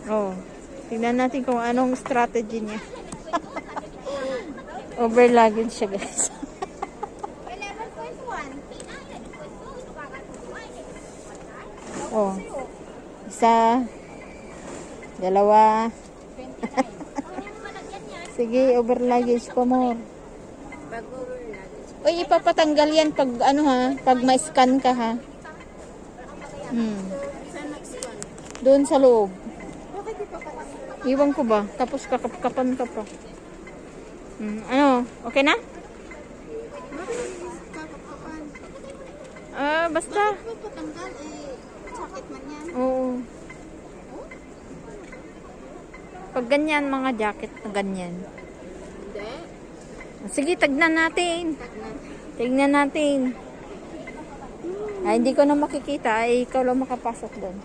Oh. Tingnan natin kung anong strategy niya. Over luggage siya, guys. Oh. Isa. Dalawa. Sige, over luggage pa more. Uy, ipapatanggal yan pag ano ha, pag ma-scan ka ha. Doon sa loob. Iwan ko ba? Tapos kakapkapan ka pa. Ano? Okay na? Basta. Patanggal sakit man yan. Oo. Pag ganyan, mga jacket na ganyan. Hindi. Sige, tagnan natin. Tignan natin. Ay, hindi ko na makikita. Ay, ikaw lang makapasok doon.